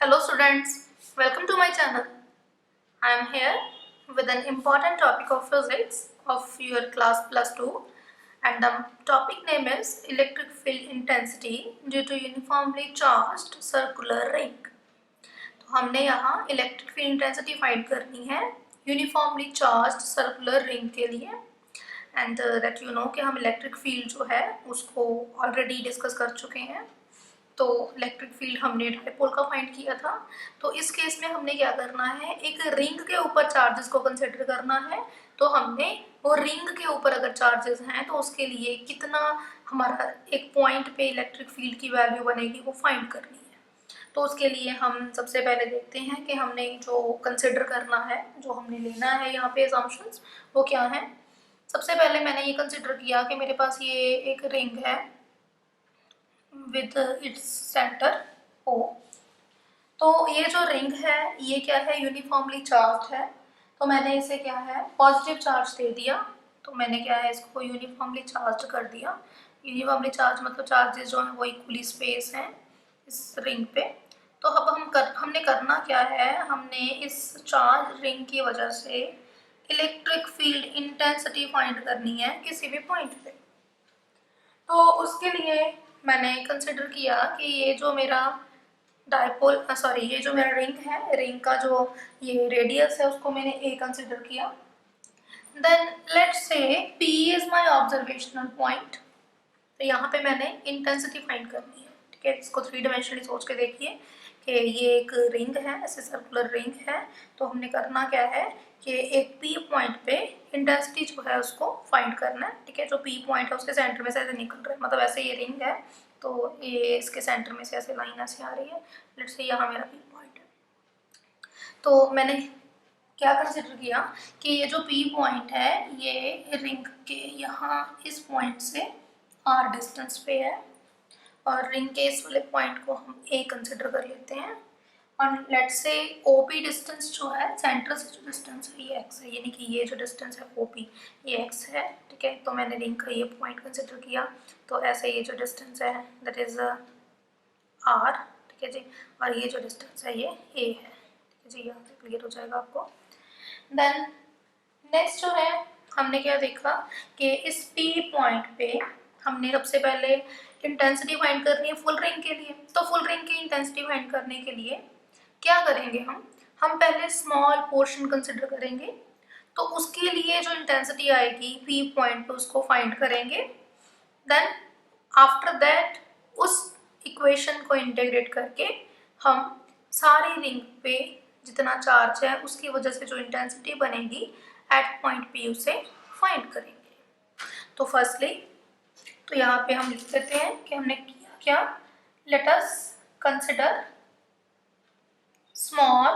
Hello students, welcome to my channel. I am here with an important topic of physics of your class plus 2 and the topic name is electric field intensity due to uniformly charged circular ring. तो हमने यहाँ electric field intensity find करनी है uniformly charged circular ring के लिए and that you no कि हम electric field जो है उसको ऑलरेडी डिस्कस कर चुके हैं। तो इलेक्ट्रिक फील्ड हमने डायपोल का फाइंड किया था। तो इस केस में हमने क्या करना है, एक रिंग के ऊपर चार्जेस को कंसिडर करना है। तो हमने वो रिंग के ऊपर अगर चार्जेस हैं तो उसके लिए कितना हमारा एक पॉइंट पे इलेक्ट्रिक फील्ड की वैल्यू बनेगी वो फाइंड करनी है। तो उसके लिए हम सबसे पहले देखते हैं कि हमने जो कंसिडर करना है, जो हमने लेना है यहाँ पे असम्पशंस वो क्या है। सबसे पहले मैंने ये कंसिडर किया कि मेरे पास ये एक रिंग है with its center O। तो ये जो रिंग है ये क्या है, यूनिफॉर्मली चार्ज है। तो मैंने इसे क्या है पॉजिटिव चार्ज दे दिया। तो मैंने क्या है इसको यूनिफॉर्मली चार्ज कर दिया। यूनिफॉर्मली चार्ज मतलब चार्जेस जो हैं वो इक्वली स्पेस हैं इस रिंग पे। तो अब हमने करना क्या है, हमने इस चार्ज रिंग की वजह से इलेक्ट्रिक फील्ड इंटेंसिटी फाइंड करनी है किसी भी पॉइंट पे। तो उसके लिए मैंने कंसिडर किया कि ये जो मेरा ये जो मेरा रिंग है, रिंग का जो ये रेडियस है उसको मैंने ए कंसिडर किया। Then let's say P is my observational point. तो यहाँ पे मैंने इंटेंसिटी फाइंड करनी है, ठीक है। इसको 3 डायमेंशनली सोच के देखिए कि ये एक रिंग है, ऐसे सर्कुलर रिंग है। तो हमने करना क्या है कि एक P पॉइंट पे इंटेंसिटी जो है उसको फाइंड करना है, ठीक है। जो P पॉइंट है उसके सेंटर में से ऐसे निकल रहा है, मतलब ऐसे ये रिंग है तो ये इसके सेंटर में से ऐसे लाइन ऐसे आ रही है। लेट्स से यहाँ मेरा P पॉइंट है। तो मैंने क्या कंसिडर किया कि ये जो P पॉइंट है ये रिंग के यहाँ इस पॉइंट से R डिस्टेंस पे है और रिंग के इस वाले पॉइंट को हम A कंसिडर कर लेते हैं। और लेट्स से OP डिस्टेंस जो है सेंटर से जो डिस्टेंस है ये x है, यानी कि ये जो डिस्टेंस है OP ये x है, ठीक है। तो मैंने रिंग का ये पॉइंट कंसिडर किया। तो ऐसे ये जो डिस्टेंस है दैट इज R, ठीक है जी। और ये जो डिस्टेंस है ये A है, ठीक है जी। यहाँ से क्लियर हो जाएगा आपको। देन नेक्स्ट जो है हमने क्या देखा कि इस P पॉइंट पे हमने सबसे पहले इंटेंसिटी फाइंड करनी है फुल रिंग के लिए। तो फुल रिंग की इंटेंसिटी फाइंड करने के लिए क्या करेंगे, हम पहले स्मॉल पोर्शन कंसिडर करेंगे। तो उसके लिए जो इंटेंसिटी आएगी P पॉइंट पे उसको फाइंड करेंगे। देन आफ्टर दैट उस इक्वेशन को इंटीग्रेट करके हम सारी रिंग पे जितना चार्ज है उसकी वजह से जो इंटेंसिटी बनेगी एट पॉइंट P उसे फाइंड करेंगे। तो फर्स्टली तो यहाँ पे हम लिख देते हैं कि हमने किया क्या, let us consider small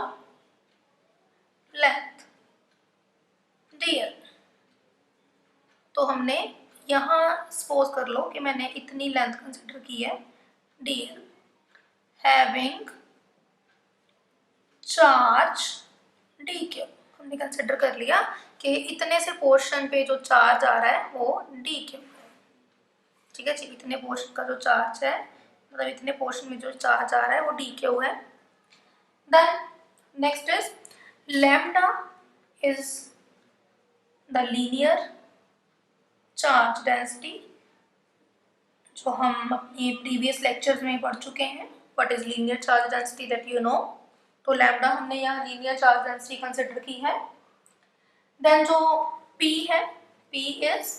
length dl। तो हमने यहाँ सपोज कर लो कि मैंने इतनी लेंथ कंसिडर की है dl हैविंग चार्ज dq। हमने कंसिडर कर लिया कि इतने से पोर्शन पे जो चार्ज आ रहा है वो dq है, ठीक है जी। इतने पोर्शन का जो चार्ज है मतलब इतने पोर्शन में जो चार्ज आ रहा है वो dq है। Then next is lambda is the linear charge density, जो हम अपनी प्रीवियस लेक्चर्स में पढ़ चुके हैं। What is linear charge density that you know. तो लैम्डा हमने यहाँ लीनियर चार्ज डेंसिटी कंसिडर की है। देन जो P है, P is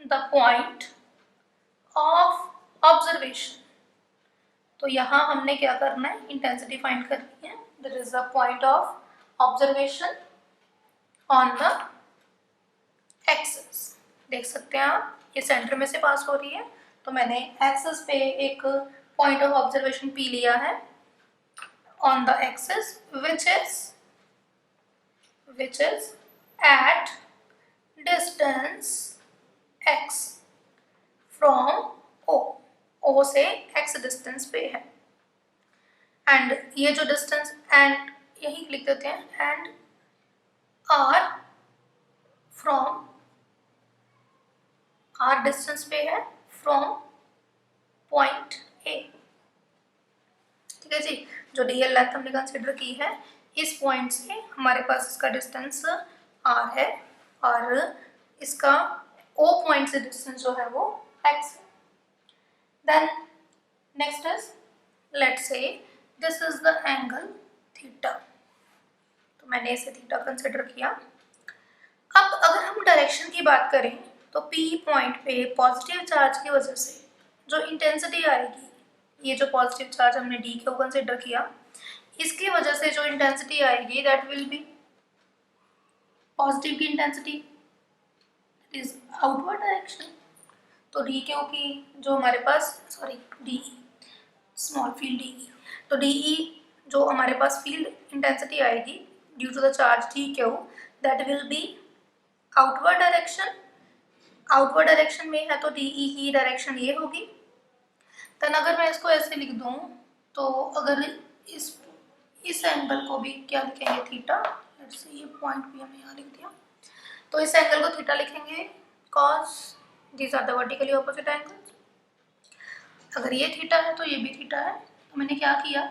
the point of observation. तो यहाँ हमने क्या करना है, इंटेंसिटी फाइंड करनी है। That is the point of observation on the axis. देख सकते हैं आप ये सेंटर में से पास हो रही है। तो मैंने एक्सिस पे एक पॉइंट ऑफ ऑब्जर्वेशन P लिया है on the axis which is at distance x from O से x डिस्टेंस पे है। एंड ये जो डिस्टेंस एंड यही लिख देते हैं and R from R distance पे है फ्रॉम पॉइंट A, ठीक है जी। जो डी एल लेंथ हमने कंसिडर की है, इस पॉइंट से हमारे पास इसका डिस्टेंस आर है और इसका ओ पॉइंट से डिस्टेंस जो है वो एक्स है। Then next is, let's say this is the angle theta, तो मैंने इसे थीटा कंसिडर किया। अब अगर हम डायरेक्शन की बात करें तो P पॉइंट पे पॉजिटिव चार्ज की वजह से जो इंटेंसिटी आएगी, ये जो पॉजिटिव चार्ज हमने डी को कंसिडर किया, इसकी वजह से जो इंटेंसिटी आएगी दैट विल बी पॉजिटिव की इंटेंसिटी इज आउटवर्ड डायरेक्शन। तो डी क्यू की जो हमारे पास डी स्मॉल फील्ड डी, तो डी जो हमारे पास फील्ड इंटेंसिटी आएगी due to the charge d q, that will be outward direction. Outward direction में है तो डी की डायरेक्शन ये होगी। तन अगर मैं इसको ऐसे लिख दूं तो अगर इस एंगल को भी क्या लिखेंगे, थीटा, लेट्स से ये पॉइंट भी हमने यहाँ लिख दिया, तो इस एंगल को थीटा लिखेंगे cos these are the vertically opposite angles। अगर ये थीटा है तो ये भी थीटा है, तो मैंने क्या किया,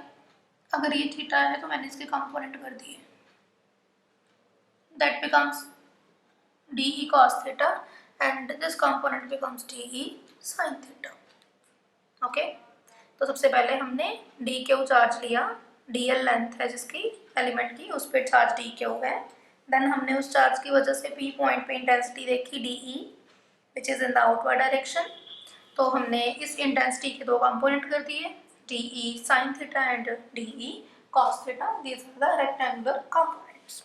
अगर ये थीटा है तो मैंने इसके कंपोनेंट कर दिए, that becomes D E cos theta and this component becomes D E sin theta. Okay, तो सबसे पहले हमने डी क्यू चार्ज लिया, डी एल लेंथ है जिसकी एलिमेंट की, उस पर चार्ज डी क्यू है। देन हमने उस चार्ज की वजह से पी पॉइंट पे इंटेंसिटी देखी D E which is in the outward direction, तो हमने इस इंटेंसिटी के दो कंपोनेंट कर दिए, D e sine theta and d E cos theta, these are the rectangular components.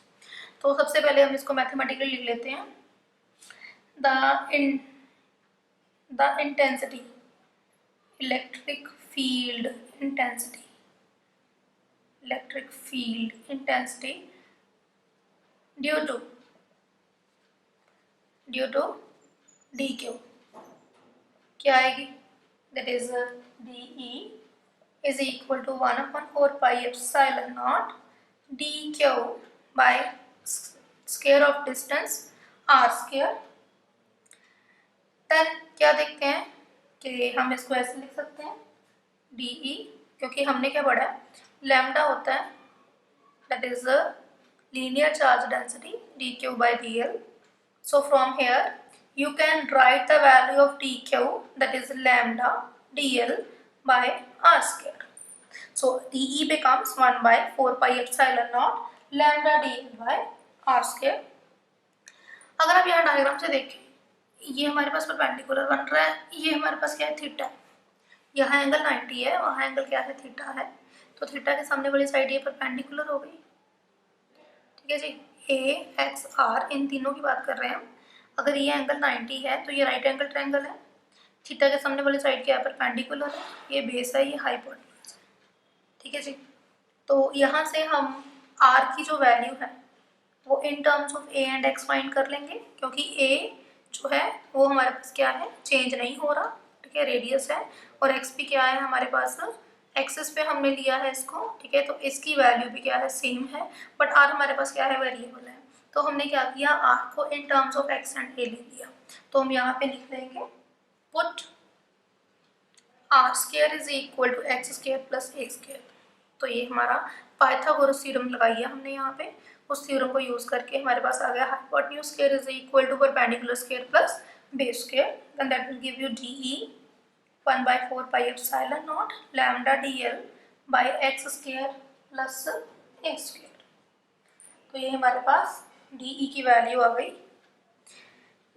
तो सबसे पहले हम इसको मैथमेटिकली लिख लेते हैं, the intensity electric field intensity due to dq क्या आएगी, that is dE is equal to 1/4 pi epsilon naught dq by square of distance r square। then क्या देखते हैं कि हम इसको ऐसे लिख सकते हैं dE, क्योंकि हमने क्या पढ़ा है, लैम्डा होता है that is the linear charge density dq by dl। so from here you can write the value of dq, that is lambda dl by r square। so dE becomes 1/4 pi epsilon naught lambda dl by r square। अगर आप यहाँ diagram से देखें, ये हमारे पास perpendicular बन रहा है, ये हमारे पास क्या है, थीटा है, यहाँ एंगल 90 है, वहाँ एंगल क्या है, थीटा है, तो थीटा के सामने वाली साइड ये परपेंडिकुलर हो गई, ठीक है जी। ए एक्स आर इन तीनों की बात कर रहे हैं हम। अगर ये एंगल 90 है तो ये राइट एंगल ट्रायंगल है, थीटा के सामने वाली साइड क्या है, परपेंडिकुलर है, ये बेस है, ये हाइपोटेन्यूज है, ठीक है जी। तो यहाँ से हम आर की जो वैल्यू है वो इन terms of A and x find कर लेंगे, क्योंकि ए जो है वो हमारे पास क्या है, चेंज नहीं हो रहा, ठीक है, रेडियस है, और एक्स भी क्या है हमारे पास, एक्सिस पे हमने लिया है इसको, ठीक है, तो इसकी वैल्यू भी क्या है, सेम है, बट आर हमारे पास क्या है, वेरिएबल है। तो हमने क्या किया, आर को in terms of x and a ले लिया, तो हम यहाँ पे लिख देंगे put r square is equal to x square plus a square. तो ये हमारा पाइथागोरस थ्योरम लगाई है हमने यहाँ पे, उस थ्योरम को यूज करके हमारे पास आ गया hypotenuse square is equal to perpendicular square plus base square, then that will give you d E 1/4 pi epsilon naught lambda dl by x square plus a square। तो ये हमारे पास dE की वैल्यू आ गई।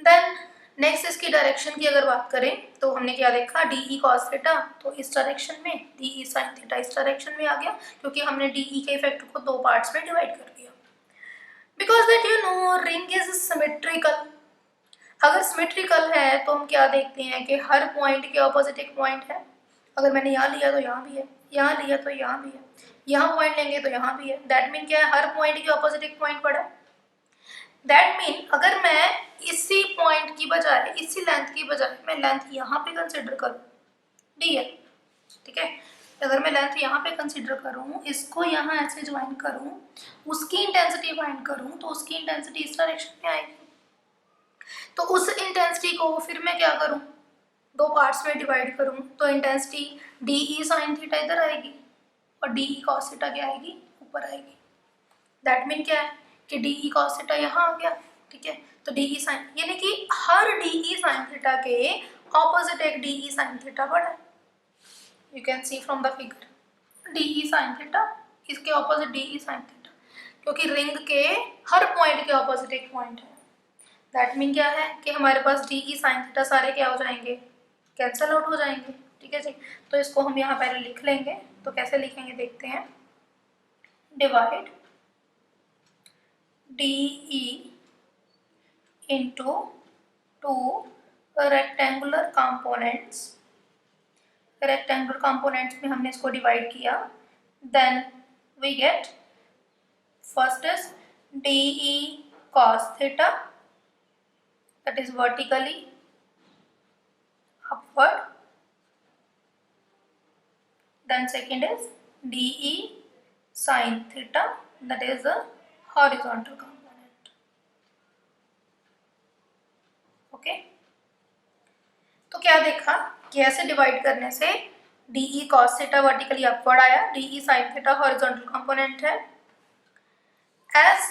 देन नेक्स्ट इसकी direction की अगर बात करें तो हमने क्या देखा, dE cos थीटा, तो इस डायरेक्शन में, dE sin थीटा इस डायरेक्शन में आ गया, क्योंकि हमने dE के इफेक्ट को दो पार्ट्स में डिवाइड कर दिया। Because that you no ring is symmetrical, अगर सिमेट्रिकल है तो हम क्या देखते हैं कि हर पॉइंट के ऑपोजिट एक पॉइंट है। अगर मैंने यहाँ लिया तो यहाँ भी है, यहाँ लिया तो यहाँ भी है, यहाँ पॉइंट लेंगे तो यहाँ भी है, दैट मीन क्या है, हर पॉइंट के ऑपोजिट एक पॉइंट पड़ा है। दैट मीन अगर मैं इसी पॉइंट की बजाय, इसी लेंथ की बजाय मैं लेंथ यहाँ पे कंसिडर करूँ डीएल, ठीक है, अगर मैं लेंथ यहाँ पे कंसिडर करूँ, इसको यहाँ ऐसे ज्वाइन करूँ, उसकी इंटेंसिटी फाइंड करूँ, तो उसकी इंटेंसिटी इस डायरेक्शन में आएगी। तो उस इंटेंसिटी को फिर मैं क्या करूं, दो पार्ट्स में डिवाइड करूं, तो इंटेंसिटी डीई साइन थीटा इधर आएगी और डी ई कॉस थीटा क्या आएगी, ऊपर आएगी। दैट मीन क्या है कि डी ई कॉस थीटा यहाँ आ गया, ठीक है। तो डी ई साइन, यानी कि हर डी ई साइन थीटा के ऑपोजिट एक डी ई साइन थीटा पड़ा है। You can see from the figure, d e sine theta, इसके opposite d e sine theta, क्योंकि रिंग के हर पॉइंट के ऑपोजिट एक पॉइंट है। दैट मीन क्या है कि हमारे पास डी ई साइन थीटा सारे क्या हो जाएंगे, कैंसल आउट हो जाएंगे, ठीक है जी। तो इसको हम यहाँ पहले लिख लेंगे। तो कैसे लिखेंगे देखते हैं, divide d E into two rectangular components, rectangular components में हमने इसको डिवाइड किया, then we get first is d E cos theta, that is vertically upward, then second is DE sin theta, that is a horizontal component. Okay, तो क्या देखा कि ऐसे divide करने से DE cos theta vertically upward आया, DE sin theta horizontal component है। As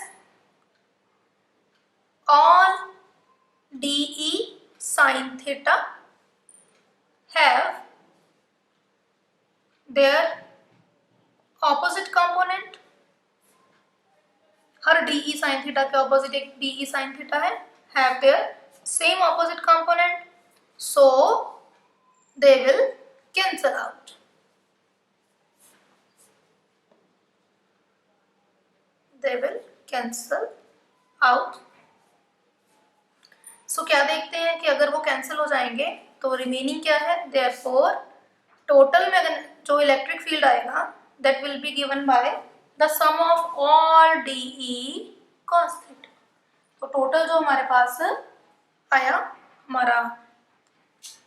all DE sin theta have their opposite component, her DE sin theta के opposite एक DE sin theta है, have their same opposite component, so they will cancel out. They will cancel out. So क्या देखते हैं कि अगर वो cancel हो जाएंगे तो रिमेनिंग क्या है, देयरफॉर टोटल में जो इलेक्ट्रिक फील्ड आएगा that will be given by the sum of all DE cos theta. तो टोटल जो हमारे पास आया हमारा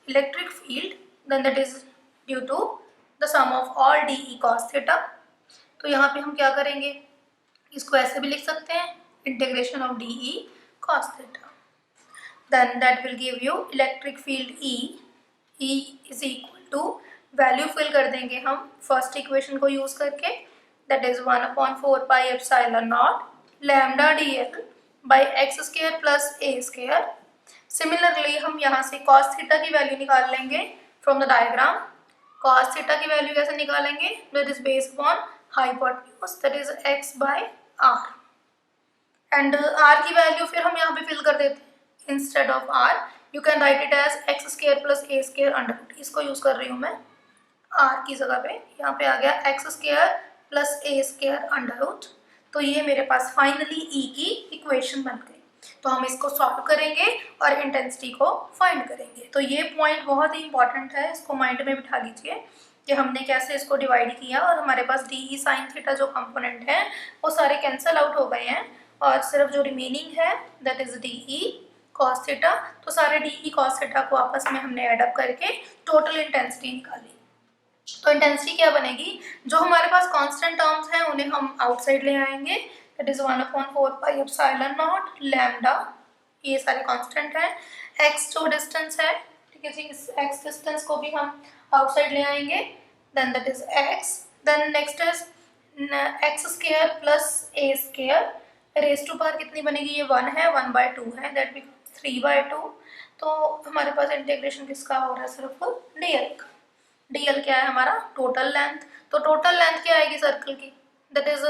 electric field, then that is due to the sum of all DE cos theta. तो यहाँ पे हम क्या करेंगे, इसको ऐसे भी लिख सकते हैं, integration of DE cos theta, then that will give you electric field E is equal to, value fill कर देंगे हम फर्स्ट इक्वेशन को यूज करके, that is 1/4 pi epsilon naught lambda dl by x square plus a square। Similarly हम यहाँ से cos theta की value निकाल लेंगे from the diagram. cos theta की वैल्यू कैसे निकालेंगे, that is based upon hypotenuse, that is x by r, and r की वैल्यू फिर हम यहाँ पे फिल कर देते हैं। Instead of r you can write it as x square plus a square under root, इसको यूज कर रही हूँ मैं r की जगह पे, यहाँ पे आ गया x square plus a square under root। तो ये मेरे पास फाइनली E की इक्वेशन बन गई। तो हम इसको सॉल्व करेंगे और इंटेंसिटी को फाइंड करेंगे। तो ये पॉइंट बहुत ही इंपॉर्टेंट है, इसको माइंड में बिठा लीजिए कि हमने कैसे इसको डिवाइड किया और हमारे पास DE sin थीटा जो कंपोनेंट है वो सारे कैंसल आउट हो गए हैं और सिर्फ जो रिमेनिंग है that is DE cos theta. तो सारे DE cos थीटा को आपस में हमने एडअप करके टोटल इंटेंसिटी निकाली। तो इंटेंसिटी क्या बनेगी, जो हमारे पास कांस्टेंट टर्म्स हैं उन्हें हम आउटसाइड ले आएंगे, that is 1/4 pi epsilon naught lambda, ये सारे कांस्टेंट हैं। x जो डिस्टेंस है, ठीक है जी, इस x डिस्टेंस को भी हम आउटसाइड ले आएंगे, then that is x, then next is x square plus a square, raise to power कितनी बनेगी, ये 1 है, 1/2 है, दैट बिकम्स 3/2। तो हमारे पास इंटीग्रेशन किसका हो रहा है, सिर्फ dl का। dl क्या है हमारा, टोटल लेंथ। तो टोटल लेंथ क्या आएगी सर्कल की, दैट इज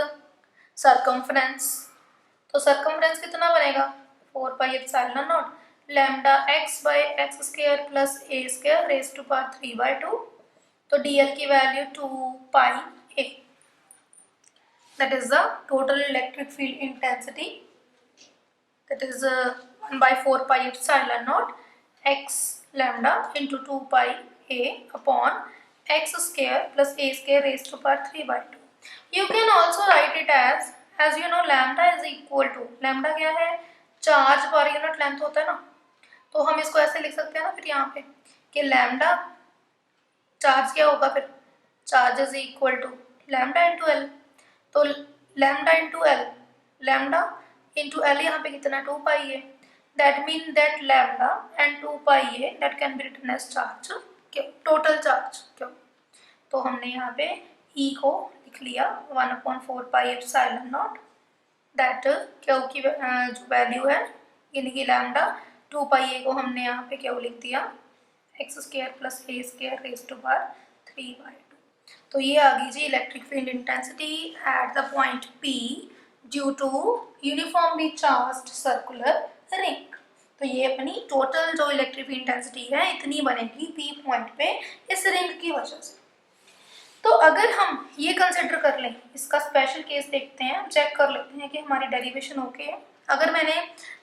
सर्कमफ्रेंस। तो सर्कमफ्रेंस कितना बनेगा, 4 pi epsilon naught lambda x by x square plus a square raise to power 3/2। तो dl की value 2 pi a, that is the total electric field intensity, that is 1/4 pi epsilon naught x lambda into 2 pi a upon x square plus a square raised to power 3/2। You can also write it as you know lambda is equal to, lambda क्या है, charge per unit length होता है ना, तो हम इसको ऐसे लिख सकते हैं ना फिर यहाँ पे कि लैम्डा चार्ज क्या होगा, फिर charge is equal to lambda into l. तो lambda into l, lambda into l यहाँ पे कितना 2 पाई है, that mean that lambda and 2 pi है that can be written as charge, क्यों, टोटल चार्ज, क्यों। तो हमने यहाँ पे E को लिख लिख लिया 1/4πε0 दैट क्यू की जो वैल्यू है यानी कि लैम्डा 2πa को हमने यहाँ पे क्यू लिख दिया x² + a² raise to power 3/2। तो ये आ गई जी electric field intensity at the point P due to uniformly charged circular ring. तो ये अपनी टोटल जो इलेक्ट्रिक फील्ड इंटेंसिटी है इतनी बनेगी P पॉइंट पे इस रिंग की वजह से। तो अगर हम ये कंसिडर कर लें, इसका स्पेशल केस देखते हैं, चेक कर लेते हैं कि हमारी डेरिवेशन ओके है। अगर मैंने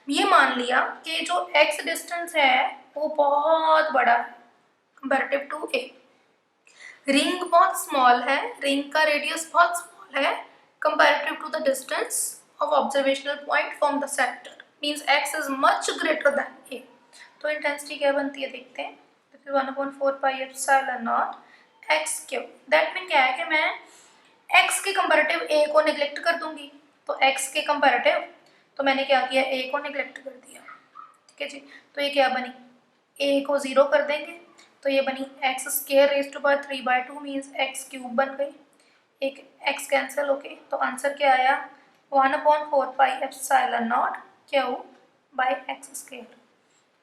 ये मान लिया कि जो x डिस्टेंस है वो बहुत बड़ा है कंपैरेटिव टू a, रिंग बहुत स्मॉल है, रिंग का रेडियस बहुत स्मॉल है comparative to the distance of observational point from the centre, means x is much greater than a। तो इंटेंसिटी क्या बनती है देखते हैं। 1/4πε0 एक्स क्यूब। दैट मीन क्या है कि मैं x के कंपैरेटिव a को नेग्लेक्ट कर दूंगी, तो x के कंपैरेटिव तो मैंने क्या किया a को नेग्लेक्ट कर दिया, ठीक है जी। तो ये क्या बनी, a को 0 कर देंगे तो ये बनी x² raise to power 3/2 means x cube बन गई, एक x कैंसिल होके। तो आंसर क्या आया 1/4πε0 q/x²।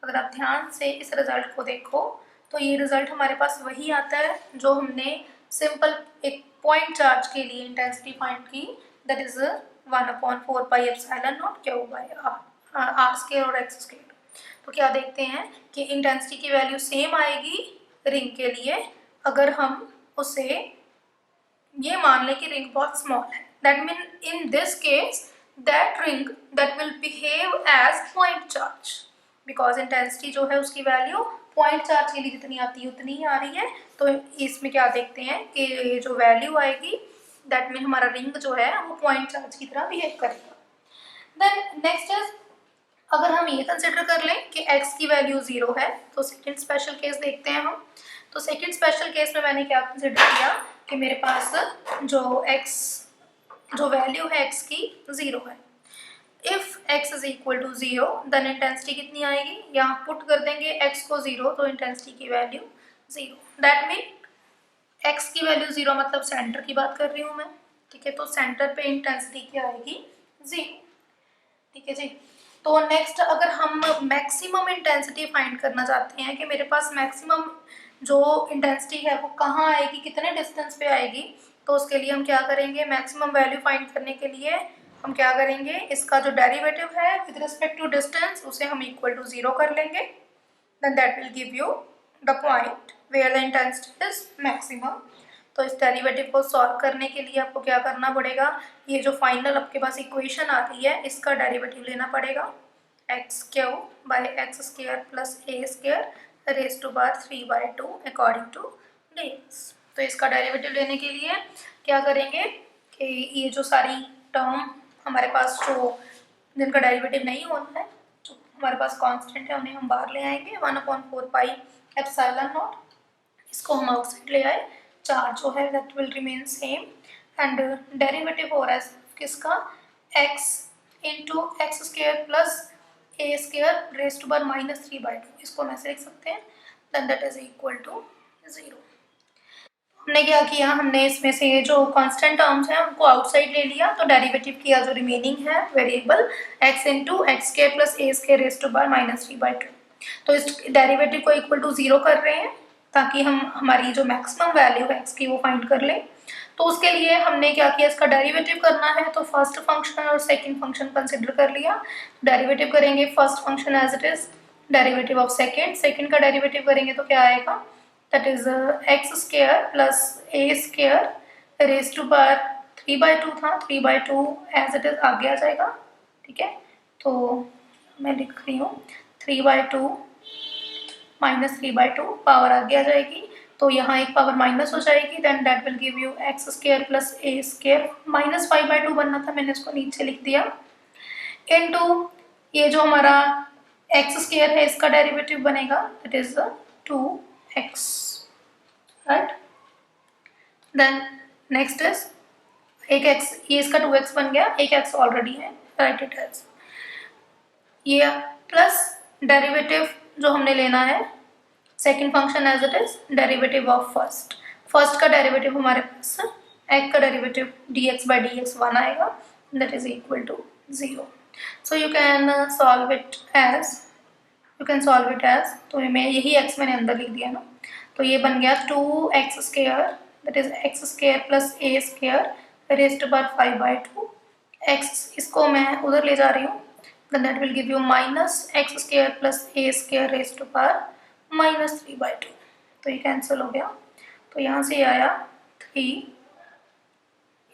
अगर आप ध्यान से इस रिजल्ट को देखो तो ये रिजल्ट हमारे पास वही आता है जो हमने सिंपल एक पॉइंट चार्ज के लिए इंटेंसिटी फाइंड की, दैट इज 1/4πε0 q/r² और x²। तो क्या देखते हैं कि इंटेंसिटी की वैल्यू सेम आएगी रिंग के लिए अगर हम उसे ये मान लें कि रिंग बहुत स्मॉल है। That mean in this case that ring that will behave as point charge, because intensity जो है उसकी वैल्यू पॉइंट चार्ज के लिए जितनी आती है उतनी ही आ रही है। तो इसमें क्या देखते हैं कि जो वैल्यू आएगी दैट मीन हमारा रिंग जो है वो पॉइंट चार्ज की तरह बिहेव करेगा। देन नेक्स्ट इज, अगर हम ये कंसिडर कर लें कि x की वैल्यू 0 है तो सेकंड स्पेशल केस देखते हैं हम। तो सेकंड स्पेशल केस में मैंने क्या कंसिडर किया कि मेरे पास जो वैल्यू है x की 0 है। If x is equal to 0 then intensity कितनी आएगी, यहाँ पुट कर देंगे x को 0 तो इंटेंसिटी की वैल्यू 0। दैट मीन x की वैल्यू 0 मतलब सेंटर की बात कर रही हूँ मैं, ठीक है। तो सेंटर पे इंटेंसिटी क्या आएगी 0, ठीक है जी। तो नेक्स्ट अगर हम मैक्सिमम इंटेंसिटी फाइंड करना चाहते हैं कि मेरे पास मैक्सिमम जो इंटेंसिटी है वो कहाँ आएगी, कितने डिस्टेंस पे आएगी, तो उसके लिए हम क्या करेंगे, मैक्सिमम वैल्यू फाइंड करने के लिए हम क्या करेंगे, इसका जो डेरिवेटिव है विद रिस्पेक्ट टू डिस्टेंस उसे हम इक्वल टू 0 कर लेंगे। Then that will give you the point where the intensity is maximum. तो इस डेरिवेटिव को सॉल्व करने के लिए आपको क्या करना पड़ेगा, ये जो फाइनल आपके पास इक्वेशन आ रही है इसका डेरिवेटिव लेना पड़ेगा x³ + a² raise to power 3/2 according to dx। तो इसका डेरिवेटिव लेने के लिए क्या करेंगे कि ये जो सारी टर्म हमारे पास जो जिनका डेरिवेटिव नहीं होना है, जो हमारे पास कांस्टेंट है उन्हें हम बाहर ले आएंगे 1/4πε0, इसको हम आउटसाइड ले आए, चार्ज जो है that will remain same and derivative हो रहा है किसका x into x² + a² raise to power -3/2, इसको हम ऐसे लिख सकते हैं then that is equal to 0। हमने क्या किया, हमने इसमें से जो कांस्टेंट टर्म्स हैं उनको आउटसाइड ले लिया, तो डेरिवेटिव किया जो रिमेनिंग है variable x into x² + a² raise to power -3/2। तो इस डेरिवेटिव को इक्वल टू 0 कर रहे हैं ताकि हम हमारी जो मैक्सिमम वैल्यू है x की वो फाइंड कर लें। तो उसके लिए हमने क्या किया, इसका डेरिवेटिव करना है तो फर्स्ट फंक्शन और सेकंड फंक्शन कंसिडर कर लिया। डेरिवेटिव करेंगे first function as it is, derivative of second का डेरिवेटिव करेंगे तो क्या आएगा, that is x² + a² raise to power 3/2 था, 3/2 एज इट इज आगे आ जाएगा, ठीक है। तो मैं लिख रही हूँ 3/2 -3/2 पावर आगे आ जाएगी, तो यहाँ एक पावर माइनस हो जाएगी, then that will give you x² + a² -5/2 बनना था, मैंने इसको नीचे लिख दिया, इनटू ये जो हमारा x² है इसका डेरिवेटिव बनेगा that is 2x, right. Then next is एक x, ये इसका 2x बन गया, एक x ऑलरेडी है, राइट इट एज ये प्लस डेरिवेटिव जो हमने लेना है second function as it is derivative of first का डेरिवेटिव हमारे पास x का डेरिवेटिव dx by dx 1 आएगा, that is equal to 0. So you can solve it as तो मैं यही x मैंने अंदर लिख दिया ना, तो ये बन गया 2x square, that is x square plus a square raised to power 5/2. x इसको मैं उधर ले जा रही हूँ, then that will give you minus x square plus a square raised to power minus 3/2. तो ये कैंसिल हो गया, तो यहाँ से आया 3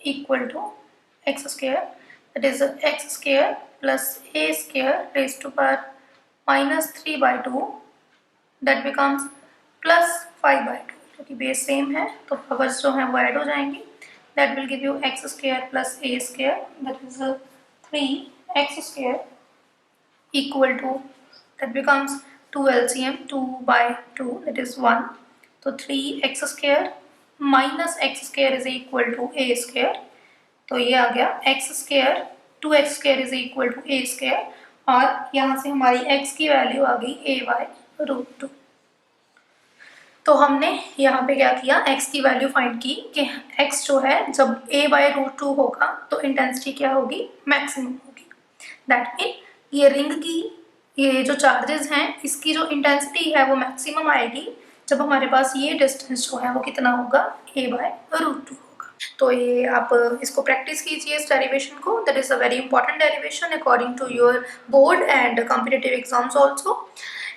equal to x square, that is x square plus a square raised to power minus 3/2, that becomes plus 5/2, क्योंकि base same है तो पावर्स जो हैं वो ऐड हो जाएंगी. That will give you x square plus a square, that is 3x square equal to, that becomes 2 LCM 2/2, that is 1. तो 3x square minus x square is equal to a square, तो ये आ गया x square 2x square is equal to a square, और यहाँ से हमारी x की value आ गई a/√2. तो हमने यहाँ पे क्या किया, x की वैल्यू फाइंड की कि x जो है जब a/√2 होगा तो इंटेंसिटी क्या होगी, मैक्सिमम होगी. दैट मीन ये रिंग की ये जो चार्जेस हैं इसकी जो इंटेंसिटी है वो मैक्सिमम आएगी जब हमारे पास ये डिस्टेंस जो है वो कितना होगा, a/√2 होगा. तो ये आप इसको प्रैक्टिस कीजिए इस डेरिवेशन को. That is a very important derivation according to your board and competitive exams also.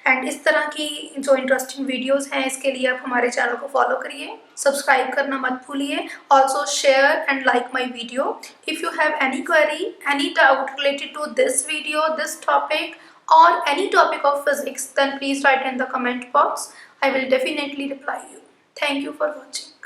And इस तरह की जो इंटरेस्टिंग वीडियोस हैं इसके लिए आप हमारे चैनल को फॉलो करिए, सब्सक्राइब करना मत भूलिए. Also share and like my video. If you have any query, any doubt related to this video, this topic or any topic of physics, then please write in the comment box. I will definitely reply you. Thank you for watching.